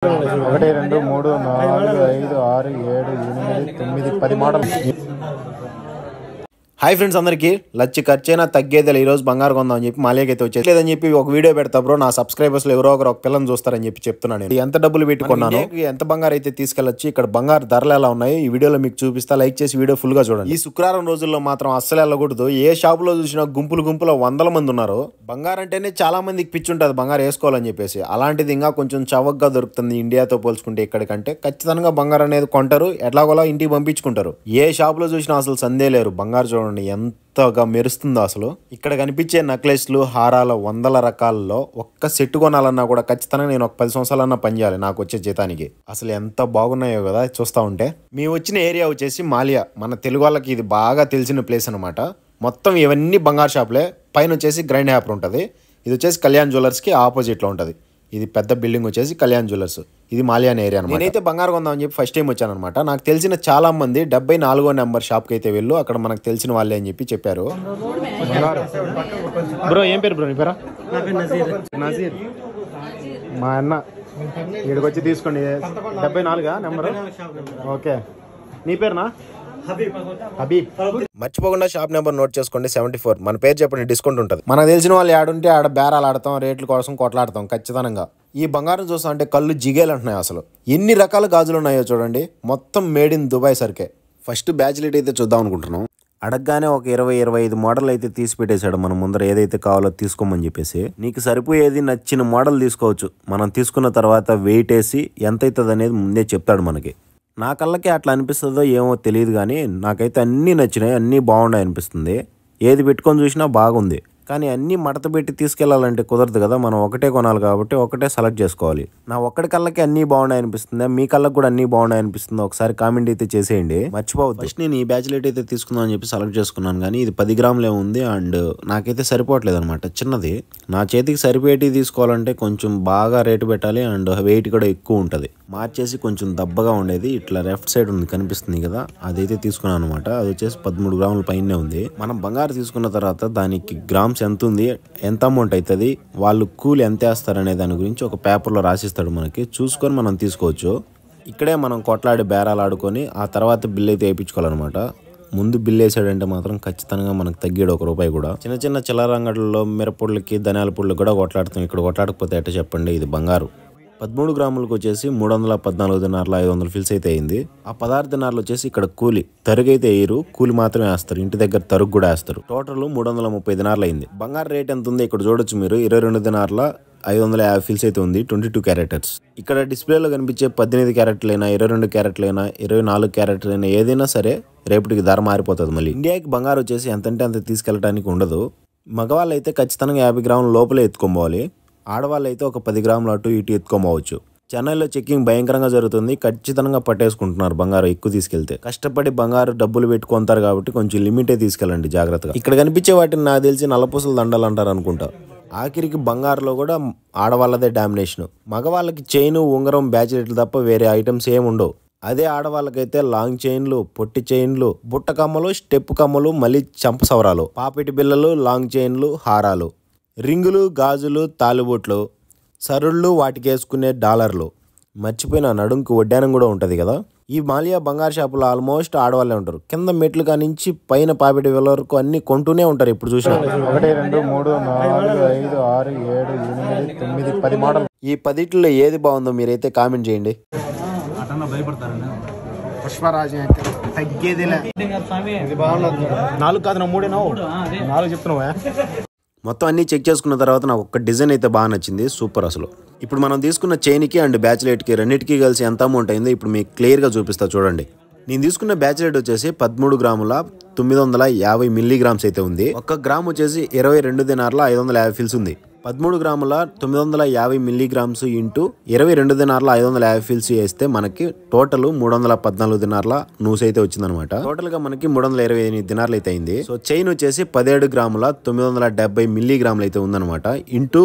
1 2 3 4 5 6 7 8 9 10 model. Hi friends, అందరికీ లచ్చి ఖర్చైనా తగ్గేది ఈరోజు బంగారు కొందామని చెప్పి మాలియాకి అయితే వచ్చేది లేదని చెప్పి ఒక వీడియో పెడతా బ్రో. నా సబ్స్క్రైబర్స్లో ఎవరో ఒకరు ఒక పిల్లని చూస్తారని చెప్పి చెప్తున్నాను. ఎంత డబ్బులు పెట్టుకున్నాను, ఎంత బంగారు అయితే తీసుకెళ్ళొచ్చు, ఇక్కడ బంగారు ధరలు ఎలా ఉన్నాయి ఈ వీడియోలో మీకు చూపిస్తా. లైక్ చేసి వీడియో ఫుల్ గా చూడండి. ఈ శుక్రవారం రోజుల్లో మాత్రం అస్సలు వెళ్ళకూడదు. ఏ షాపులో చూసినా గుంపులు వందల మంది ఉన్నారు. బంగారు అంటేనే చాలా మందికి పిచ్చి ఉంటుంది బంగారు వేసుకోవాలని చెప్పేసి. అలాంటిది ఇంకా కొంచెం చవకగా దొరుకుతుంది ఇండియాతో పోల్చుకుంటే. ఇక్కడికంటే ఖచ్చితంగా బంగారు అనేది కొంటారు, ఎట్లాగోలా ఇంటికి పంపించుకుంటారు. ఏ షాపులో చూసినా అసలు సందే లేరు. బంగారు చూడండి ఎంతగా మెరుస్తుందో అసలు. ఇక్కడ కనిపించే నెక్లెస్లు, హారాల వందల రకాలలో ఒక్క సెట్ కొనాలన్నా కూడా ఖచ్చితంగా నేను ఒక 10 సంవత్సరాలన్నా పనిచేయాలి నాకు వచ్చే జీతానికి. అసలు ఎంత బాగున్నాయో కదా చూస్తూ ఉంటే. మేము వచ్చిన ఏరియా వచ్చేసి మాలియా. మన తెలుగు వాళ్ళకి ఇది బాగా తెలిసిన ప్లేస్ అనమాట. మొత్తం ఇవన్నీ బంగారు షాపులే. పైన వచ్చేసి గ్రైండ్ హ్యాపర్ ఉంటుంది. ఇది వచ్చేసి కళ్యాణ్ జ్యువెలర్స్కి ఆపోజిట్లో ఉంటుంది. ఇది పెద్ద బిల్డింగ్ వచ్చేసి కళ్యాణ్ జ్యువెలర్స్. ఇది మాలియా ఏరియా అనమాట. నేనైతే బంగారు కొందామని చెప్పి ఫస్ట్ టైం వచ్చాను అనమాట. నాకు తెలిసిన చాలా మంది 74వ నెంబర్ షాప్కి అయితే వెళ్ళు, అక్కడ మనకు తెలిసిన వాళ్ళే అని చెప్పి చెప్పారు. బ్రో ఏం పేరు బ్రో నీ పేరా? నజీర్. మా అన్న ఇక్కడికి వచ్చి తీసుకోండి. 74 నెంబర్. ఓకే, నీ పేరునా? హబీబ్. మర్చిపోకుండా షాప్ నెంబర్ నోట్ చేసుకోండి, 74. మన పేరు చెప్పండి, డిస్కౌంట్ ఉంటుంది. మనకు తెలిసిన వాళ్ళు ఆడుంటే ఆడ బేరాలు ఆడతాం, రేట్ల కోసం కొట్లాడతాం ఖచ్చితంగా. ఈ బంగారం చూస్తా అంటే కళ్ళు జిగేలు అంటున్నాయి. అసలు ఎన్ని రకాల గాజులు ఉన్నాయో చూడండి. మొత్తం మేడ్ ఇన్ దుబాయ్ సరికే. ఫస్ట్ బ్యాచ్ లైట్ అయితే చూద్దాం అనుకుంటున్నాం. అడగగానే ఒక 20-25 మోడల్ అయితే తీసి పెట్టేశాడు మన ముందర. ఏదైతే కావాలో తీసుకోమని చెప్పేసి. నీకు సరిపోయేది నచ్చిన మోడల్ తీసుకోవచ్చు. మనం తీసుకున్న తర్వాత వెయిట్ వేసి ఎంత అవుతుంది అనేది ముందే చెప్తాడు మనకి. నా కళ్ళకి అట్లా అనిపిస్తుందో ఏమో తెలియదు, కానీ నాకైతే అన్నీ నచ్చినాయి, అన్నీ బాగున్నాయి అనిపిస్తుంది. ఏది పెట్టుకొని చూసినా బాగుంది. కానీ అన్నీ మడత పెట్టి తీసుకెళ్లాలంటే కుదరదు కదా. మనం ఒకటే కొనాలి కాబట్టి ఒకటే సెలెక్ట్ చేసుకోవాలి. నా ఒక్కడి కళ్ళకి అన్నీ బాగున్నాయి అనిపిస్తుంది, మీ కళ్ళకి కూడా అన్నీ బాగున్నాయి అనిపిస్తుంది. ఒకసారి కామెంట్ అయితే చేసేయండి, మర్చిపోవద్దు. ఫస్ట్ నేను ఈ బ్యాచ్ లైట్ అయితే తీసుకుందాం అని చెప్పి సెలెక్ట్ చేసుకున్నాను, కానీ ఇది 10 గ్రాములే ఉంది. అండ్ నాకైతే సరిపోవట్లేదు అనమాట. చిన్నది నా చేతికి సరిపోయేటి తీసుకోవాలంటే కొంచెం బాగా రేటు పెట్టాలి. అండ్ వెయిట్ కూడా ఎక్కువ ఉంటుంది. మార్చేసి కొంచెం దబ్బగా ఉండేది ఇట్లా లెఫ్ట్ సైడ్ ఉంది కనిపిస్తుంది కదా, అదైతే తీసుకున్నాను అనమాట. అది వచ్చేసి 13 గ్రాముల పైనే ఉంది. మనం బంగారు తీసుకున్న తర్వాత దానికి గ్రామ్స్ ఎంత ఉంది, ఎంత అమౌంట్ అవుతుంది, వాళ్ళు కూలి ఎంత వేస్తారనే దాని గురించి ఒక పేపర్లో రాసిస్తాడు మనకి. చూసుకొని మనం తీసుకోవచ్చు. ఇక్కడే మనం కొట్లాడి బేరాలు ఆడుకొని ఆ తర్వాత బిల్ అయితే వేయించుకోవాలన్నమాట. ముందు బిల్ వేసాడంటే మాత్రం ఖచ్చితంగా మనకు తగ్గాడు ₹1 కూడా. చిన్న చిల్లర అంగడుల్లో మిరపొళ్ళకి ధనియాల పొళ్ళకి కూడా కొట్లాడుతాం. ఇక్కడ కొట్లాడకపోతే ఎట్ట చెప్పండి. ఇది బంగారు. 13 గ్రాములకు వచ్చేసి 314 దినార్ల 500 ఫిల్స్ అయితే అయింది. ఆ 16 దినార్లు వచ్చేసి ఇక్కడ కూలి, తరుగు అయితే వేయరు, కూలి మాత్రమే వేస్తారు. ఇంటి దగ్గర తరుగు కూడా వేస్తారు. టోటల్ 330 దినార్లు అయింది. బంగారు రేట్ ఎంత ఉంది ఇక్కడ చూడొచ్చు మీరు. 22 దినార్ల 550 ఫిల్స్ అయితే ఉంది, 22 క్యారెటర్స్. ఇక్కడ డిస్ప్లేలో కనిపించే 18 క్యారెట్లైనా 22 క్యారెట్లైనా 24 క్యారెట్లైనా ఏదైనా సరే రేపటికి ధర మారిపోతుంది. మళ్ళీ ఇండియాకి బంగారు వచ్చేసి ఎంతంటే అంత తీసుకెళ్ళడానికి ఉండదు. మగవాళ్ళు అయితే ఖచ్చితంగా 50 గ్రాముల లోపలే ఎత్తుకోవాలి. ఆడవాళ్ళు అయితే ఒక 10 గ్రాములు అటు ఇటు ఎత్తుకోవచ్చు. చెన్నైలో చెక్కింగ్ భయంకరంగా జరుగుతుంది. ఖచ్చితంగా పట్టేసుకుంటున్నారు బంగారు ఎక్కువ తీసుకెళ్తే. కష్టపడి బంగారు డబ్బులు పెట్టుకుంటారు కాబట్టి కొంచెం లిమిటే తీసుకెళ్ళండి జాగ్రత్తగా. ఇక్కడ కనిపించే వాటిని నాకు తెలిసి నల్లపూసల దండలు అంటారు అనుకుంటా. ఆఖరికి బంగారులో కూడా ఆడవాళ్ళదే డామినేషన్. మగవాళ్ళకి చైన్, ఉంగరం, బ్యాచ్లెట్లు తప్ప వేరే ఐటమ్స్ ఏమి ఉండవు. అదే ఆడవాళ్ళకైతే లాంగ్ చైన్లు, పొట్టి చైన్లు, బుట్ట కమ్మలు, స్టెప్ కమ్మలు, మళ్ళీ చంప సవరాలు, పాపిటి బిల్లలు, లాంగ్ చైన్లు, హారాలు, రింగులు, గాజులు, తాలిబొట్లు, సరుళ్ళు, వాటికి వేసుకునే డాలర్లు. మర్చిపోయిన నడుంకు వడ్డానం కూడా ఉంటుంది కదా. ఈ మాలియా బంగారు షాపులో ఆల్మోస్ట్ ఆడవాళ్ళే ఉంటారు. కింద మెట్లు కానించి పైన పాపిటి వేల వరకు అన్ని కొంటూనే ఉంటారు ఎప్పుడు చూసినా. 1 2 3 4 5 6 7 8 9 10 మోడల్. ఈ 10లో ఏది బాగుందో మీరైతే కామెంట్ చేయండి. పుష్పరాజు అయితే తగ్గేదిలే. ఇది బాగున్నది. 4 కాదు, 3 చెప్తున్నావా? మొత్తం అన్ని చెక్ చేసుకున్న తర్వాత నాకు ఒక్క డిజైన్ అయితే బాగా నచ్చింది. సూపర్ అసలు. ఇప్పుడు మనం తీసుకున్న చైన్కి అండ్ బ్యాచ్లైట్కి రెండింటికి కలిసి ఎంత అమౌంట్ అయిందో ఇప్పుడు మీకు క్లియర్గా చూపిస్తా చూడండి. నేను తీసుకున్న బ్యాచ్లైట్ వచ్చేసి 13 గ్రాముల 950 మిల్లీగ్రామ్స్ అయితే ఉంది. 1 గ్రామ్ వచ్చేసి 22 దినార్ల 550 ఫిల్స్ ఉంది. 13 గ్రాముల 950 మిల్లీగ్రామ్స్ ఇంటూ 22 దినార్ల 550 ఫిల్స్ వేస్తే మనకి టోటల్ 314 దినార్ల నూస్ అయితే వచ్చిందనమాట. టోటల్ గా మనకి 328 దినార్లు అయితే అయింది. సో చైన్ వచ్చేసి 17 గ్రాముల 970 మిల్లీగ్రాములు అయితే ఉందనమాట. ఇంటూ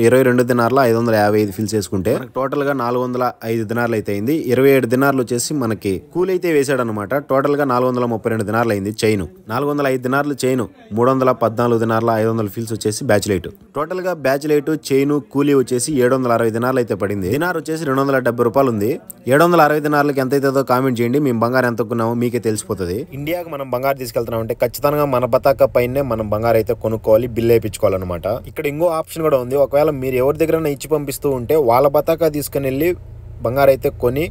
22 దినార్ల 555 ఫిల్స్ వేసుకుంటే టోటల్ గా 405 దినార్లు అయితే అయింది. 27 దినార్లు వచ్చేసి మనకి కూల్ అయితే వేసాడు అనమాట. టోటల్ గా 432 దినార్లు అయింది చైన్. 405 దినార్లు చైన్, 314 దినార్ల 500 ఫిల్స్ వచ్చేసి బ్యాచ్ లైట్. టోటల్ గా బ్యాచిలైట్ చైన్ కూలీ వచ్చేసి 760 దినార్లు అయితే పడింది. దినార్ వచ్చేసి 270 రూపాయలు ఉంది. 760 దినార్లకి ఎంత అవుతుందో కామెంట్ చేయండి. మేము బంగారు ఎంత కొన్నామో మీకే తెలిసిపోతుంది. ఇండియాకి మనం బంగారు తీసుకెళ్తున్నాం అంటే ఖచ్చితంగా మన బతాకా పైనే మనం బంగారు అయితే కొనుక్కోవాలి, బిల్ వేయించుకోవాలన్నమాట. ఇక్కడ ఇంకో ఆప్షన్ కూడా ఉంది. ఒకవేళ మీరు ఎవరి దగ్గర ఇచ్చి పంపిస్తూ ఉంటే వాళ్ళ బతాకా తీసుకుని వెళ్ళి బంగారు అయితే కొని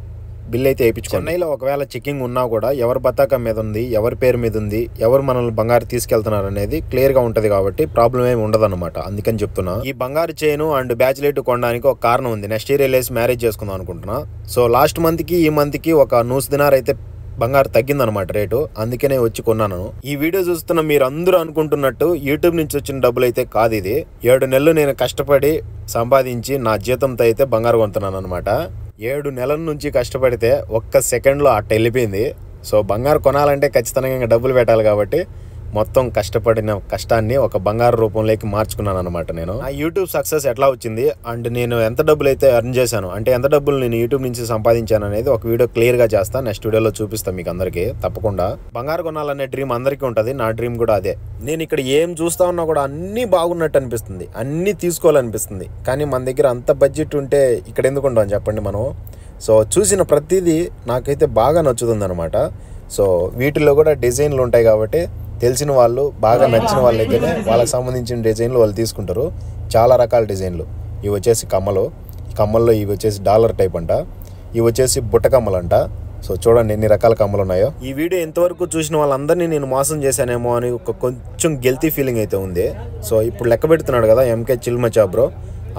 బిల్ అయితే వేయించుకోండి. చెన్నైలో ఒకవేళ చెకింగ్ ఉన్నా కూడా ఎవరి బతాకా మీద ఉంది, ఎవరి పేరు మీద ఉంది, ఎవరు మనల్ని బంగారు తీసుకెళ్తున్నారు అనేది క్లియర్ గా ఉంటది కాబట్టి ప్రాబ్లం ఏమి ఉండదు అనమాట. అందుకని చెప్తున్నా. ఈ బంగారు చైన్ అండ్ బ్యాచిలైట్ కొనడానికి ఒక కారణం ఉంది. నెక్స్ట్ ఇయర్ వెళ్ళేసి మ్యారేజ్ చేసుకుందాం అనుకుంటున్నా. సో లాస్ట్ మంత్ కి ఈ మంత్ కి ఒక 100 దినార్ అయితే బంగారు తగ్గిందనమాట రేటు. అందుకనే వచ్చి కొన్నాను. ఈ వీడియో చూస్తున్న మీరు అందరూ అనుకుంటున్నట్టు యూట్యూబ్ నుంచి వచ్చిన డబ్బులు అయితే కాదు. ఇది 7 నెలలు నేను కష్టపడి సంపాదించి నా జీతంతో అయితే బంగారు కొంటున్నాను అనమాట. 7 నెలల నుంచి కష్టపడితే ఒక్క సెకండ్లో అట్ట వెళ్ళిపోయింది. సో బంగారు కొనాలంటే ఖచ్చితంగా ఇంకా డబ్బులు పెట్టాలి కాబట్టి మొత్తం కష్టపడిన కష్టాన్ని ఒక బంగారు రూపంలోకి మార్చుకున్నాను అనమాట. నేను ఆ యూట్యూబ్ సక్సెస్ ఎట్లా వచ్చింది అండ్ నేను ఎంత డబ్బులు అయితే ఎర్న్ చేశాను అంటే ఎంత డబ్బులు నేను యూట్యూబ్ నుంచి సంపాదించాను అనేది ఒక వీడియో క్లియర్ గా చేస్తాను. నెక్స్ట్ వీడియోలో చూపిస్తాను మీకు అందరికీ. తప్పకుండా బంగారు కొనాలనే డ్రీమ్ అందరికీ ఉంటుంది. నా డ్రీమ్ కూడా అదే. నేను ఇక్కడ ఏం చూస్తా ఉన్నా కూడా అన్ని బాగున్నట్టు అనిపిస్తుంది, అన్ని తీసుకోవాలనిపిస్తుంది. కానీ మన దగ్గర అంత బడ్జెట్ ఉంటే ఇక్కడ ఎందుకు ఉండవు చెప్పండి మనం. సో చూసిన ప్రతిదీ నాకైతే బాగా నచ్చుతుంది అనమాట. సో వీటిల్లో కూడా డిజైన్లు ఉంటాయి కాబట్టి తెలిసిన వాళ్ళు బాగా నచ్చిన వాళ్ళు అయితేనే వాళ్ళకి సంబంధించిన డిజైన్లు వాళ్ళు తీసుకుంటారు. చాలా రకాల డిజైన్లు. ఇవి వచ్చేసి కమ్మలు, కమ్మల్లో ఇవి వచ్చేసి డాలర్ టైప్ అంట, ఇవి వచ్చేసి బుట్ట కమ్మలు అంట. సో చూడండి ఎన్ని రకాల కమ్మలు ఉన్నాయో. ఈ వీడియో ఎంతవరకు చూసిన వాళ్ళందరినీ నేను మోసం చేశానేమో అని కొంచెం గిల్తీ ఫీలింగ్ అయితే ఉంది. సో ఇప్పుడు లెక్క పెడుతున్నాడు కదా ఎంకే చిల్మచా బ్రో,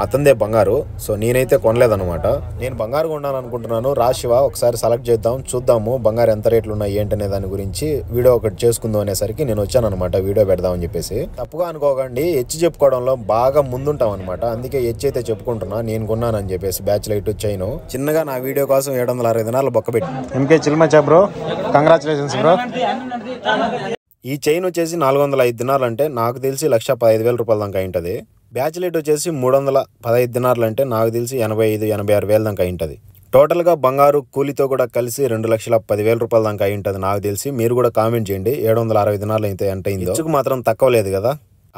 అతందే బంగారు. సో నేనైతే కొనలేదన్నమాట. నేను బంగారు కొన్నాను అనుకుంటున్నాను. రాశివ ఒకసారి సెలెక్ట్ చేద్దాం, చూద్దాము బంగారు ఎంత రేట్లు ఉన్నాయి ఏంటనే దాని గురించి వీడియో ఒకటి చేసుకుందాం అనేసరికి నేను వచ్చాను అనమాట వీడియో పెడదామని చెప్పేసి. తప్పుగా అనుకోకండి, హెచ్ చెప్పుకోవడంలో బాగా ముందుంటాం అనమాట. అందుకే హెచ్ అయితే చెప్పుకుంటున్నా నేను కొన్నానని చెప్పేసి. బ్యాచిలైట్ చైన్ చిన్నగా నా వీడియో కోసం 760 దినార్లు బొక్క పెట్టి. ఎంకే చిల్మచా బ్రో, కంగ్రాచులేషన్స్ బ్రో. ఈ చైన్ వచ్చేసి 405 దినార్లు అంటే నాకు తెలిసి 1,15,000 రూపాయల దాకా అయింటది. బ్యాచిలైట్ వచ్చేసి 315 దినార్లు అంటే నాకు తెలిసి 85-86 వేల దాకా అయింటది. టోటల్గా బంగారు కూలీతో కూడా కలిసి 2,10,000 రూపాయల దాకా అయింటది నాకు తెలిసి. మీరు కూడా కామెంట్ చేయండి 760 దినార్లు అయితే ఎంత అయిందో. ఇచ్చుకు మాత్రం తక్కువ లేదు కదా.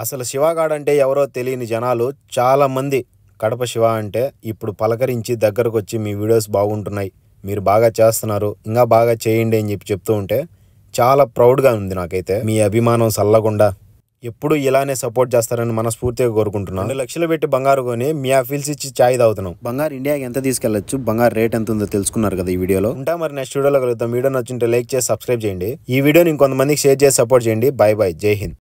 అసలు శివగాడు అంటే ఎవరో తెలియని జనాలు చాలా మంది కడప శివ అంటే ఇప్పుడు పలకరించి దగ్గరకు వచ్చి మీ వీడియోస్ బాగుంటున్నాయి, మీరు బాగా చేస్తున్నారు, ఇంకా బాగా చేయండి అని చెప్తూ ఉంటే చాలా ప్రౌడ్గా ఉంది నాకైతే. మీ అభిమానం సల్లగుండా ఎప్పుడు ఇలానే సపోర్ట్ చేస్తారని మనస్ఫూర్తిగా కోరుకుంటున్నాను. 2 లక్షలు పెట్టి బంగారు కొని మీ ఫీల్స్ ఇచ్చి ఛాయ్ తాగుతున్నాం. బంగారు ఇండియాకి ఎంత తీసుకెళ్లొచ్చు, బంగారు రేట్ ఎంత ఉందో తెలుసుకున్నారు కదా ఈ వీడియోలో. ఉంటా మరి నెక్స్ట్ వీడియోలో కలుద్దాం. వీడియో నచ్చుంటే లైక్ చేసి సబ్స్క్రైబ్ చేయండి. ఈ వీడియోని ఇంకొంతమందికి షేర్ చేసి సపోర్ట్ చేయండి. బై బై, జై హింద్.